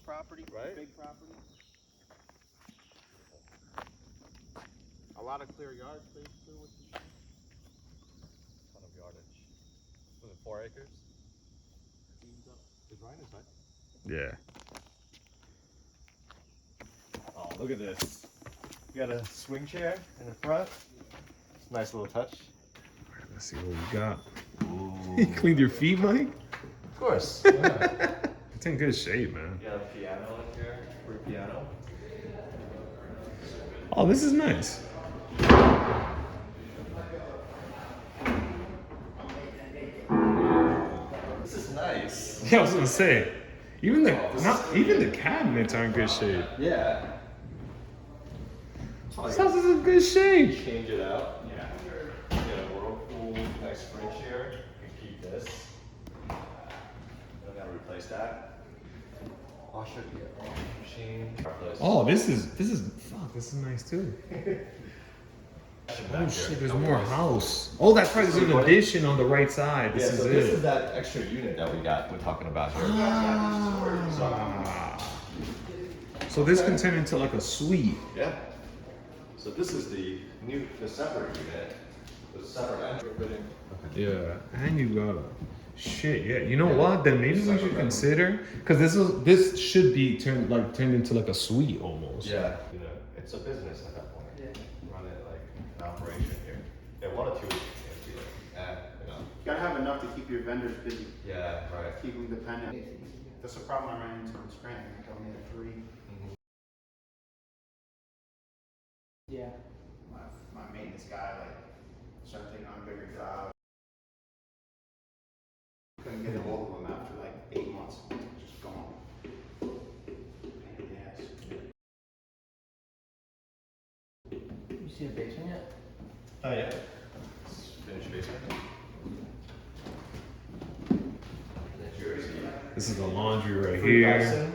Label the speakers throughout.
Speaker 1: property,
Speaker 2: right?
Speaker 1: big property. A lot of clear yard space too, which is nice.
Speaker 2: Ton of yardage. Was it 4 acres? Is Ryan inside?
Speaker 3: Yeah.
Speaker 2: Oh, look at this. You got a swing chair in the front. It's a nice little touch.
Speaker 3: Let's see what we got.
Speaker 2: Ooh.
Speaker 3: You cleaned your feet, Mike?
Speaker 2: Of course. Yeah.
Speaker 3: It's in good shape, man.
Speaker 2: You got a piano in here. Free piano.
Speaker 3: Oh, this is nice.
Speaker 2: This is nice.
Speaker 3: Yeah, I was gonna say, even the cabinets are in good shape.
Speaker 2: Yeah.
Speaker 3: This house is in good shape.
Speaker 2: Change it out. Yeah. You got a Whirlpool, nice fridge here. You can keep this. Don't gotta replace that. Washer, washing machine.
Speaker 3: Oh, this is nice too. Oh shit, there's more house. Oh, that's right, there's an addition on the right side. This is it.
Speaker 2: This is that extra unit that we're talking about here.
Speaker 3: So this can turn into like a suite.
Speaker 2: Yeah. So this is the separate unit. The separate entry.
Speaker 3: Yeah, and you got a shit. Yeah, you know what? Then maybe we should consider, because this should be turned into like a suite almost.
Speaker 2: Yeah. You know, it's a business at that point. Yeah. Run it like an operation here. Yeah, 1 or 2 can't be like, you know.
Speaker 1: You gotta have enough to keep your vendors busy.
Speaker 2: Yeah, right.
Speaker 1: Keep them dependent. That's the problem I ran into in Scranton. I only had 3. Yeah. My maintenance guy started taking on bigger jobs. Couldn't get a hold of him after 8 months. Just gone. Pain in the ass.
Speaker 4: You see a basement yet?
Speaker 2: Oh yeah. Finished basement.
Speaker 3: This is the laundry right
Speaker 2: Free
Speaker 3: here.
Speaker 2: Dyson.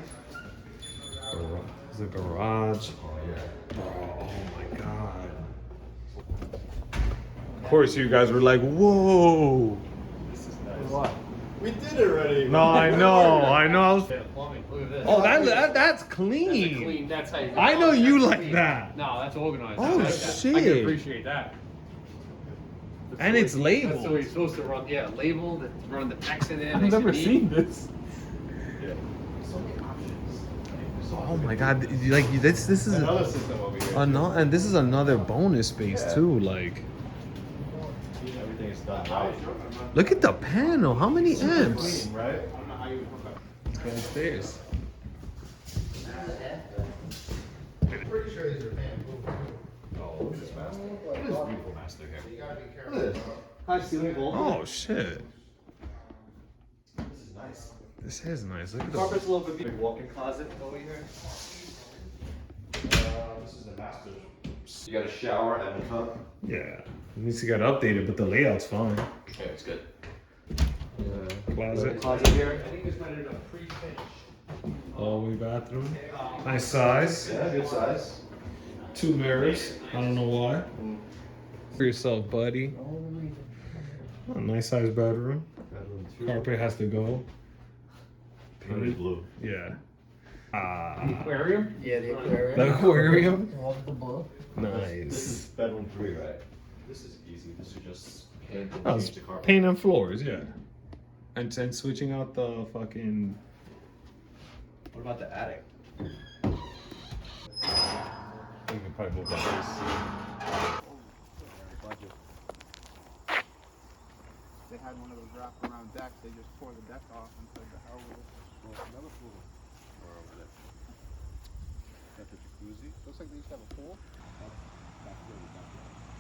Speaker 3: There's a garage.
Speaker 2: Oh yeah.
Speaker 3: Oh my god. Of course, you guys were like, "Whoa!"
Speaker 2: This is nice.
Speaker 4: What?
Speaker 2: We did it already.
Speaker 3: No, I know. I was.
Speaker 4: Plumbing. Look at this.
Speaker 3: Oh, that's clean.
Speaker 4: That's clean. That's how you.
Speaker 3: I know you
Speaker 4: That's
Speaker 3: like
Speaker 4: clean.
Speaker 3: that.
Speaker 4: No, that's organized.
Speaker 3: Oh,
Speaker 4: I like that.
Speaker 3: shit.
Speaker 4: I can appreciate that. That's
Speaker 3: And
Speaker 4: the way-
Speaker 3: it's labeled.
Speaker 4: That's the way it's supposed to run. Yeah, labeled. Run the text in there.
Speaker 3: I've
Speaker 4: nice
Speaker 3: never
Speaker 4: and neat.
Speaker 3: seen this.
Speaker 2: Yeah. So many options.
Speaker 3: Oh my god! This is
Speaker 2: Another system over here.
Speaker 3: and this is another bonus space
Speaker 2: Yeah.
Speaker 3: too. Like,
Speaker 2: Everything is done right.
Speaker 3: look at the panel. How many amps?
Speaker 2: Clean, right?
Speaker 1: I don't know how you hook up.
Speaker 3: Downstairs.
Speaker 1: I'm pretty sure these are bamboo.
Speaker 2: Oh, look at this master. Look at this beautiful master here.
Speaker 1: You gotta be
Speaker 2: Look
Speaker 1: careful.
Speaker 2: at this. High ceiling voltage.
Speaker 3: Oh shit!
Speaker 2: This is nice.
Speaker 3: This is nice. Look at the.
Speaker 2: Carpet's a little bit big. Walk-in closet over here. This is the master. You got a shower and a tub.
Speaker 3: Yeah, it needs to get updated, but the layout's fine.
Speaker 2: Okay, it's good.
Speaker 3: Closet,
Speaker 2: Closet here.
Speaker 4: I think it's better to pre-finish.
Speaker 3: hallway bathroom. Nice size.
Speaker 2: Yeah, good size.
Speaker 3: 2 mirrors. I don't know why. For yourself, buddy. Oh, nice size bedroom.
Speaker 2: Bedroom 2.
Speaker 3: Carpet has to go.
Speaker 2: Very blue.
Speaker 3: Yeah.
Speaker 4: Aquarium?
Speaker 5: Yeah, the aquarium.
Speaker 3: The aquarium.
Speaker 5: All the blue.
Speaker 2: This is
Speaker 3: Nice.
Speaker 2: bedroom 3, right? This is easy. This is just paint and
Speaker 3: Oh,
Speaker 2: change
Speaker 3: it's
Speaker 2: the carpet.
Speaker 3: paint and floors, yeah. And then switching out the fucking.
Speaker 2: What about the attic? I think we can probably move that piece.
Speaker 1: They had one of those wraparound decks. They just tore the deck off and said, "The hell with it."
Speaker 2: Another pool. Or over there. Got the jacuzzi.
Speaker 1: Looks like they used to have a pool.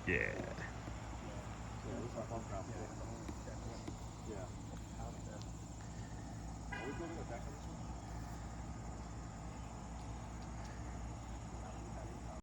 Speaker 3: Yeah.
Speaker 2: Yeah, it's a pump house.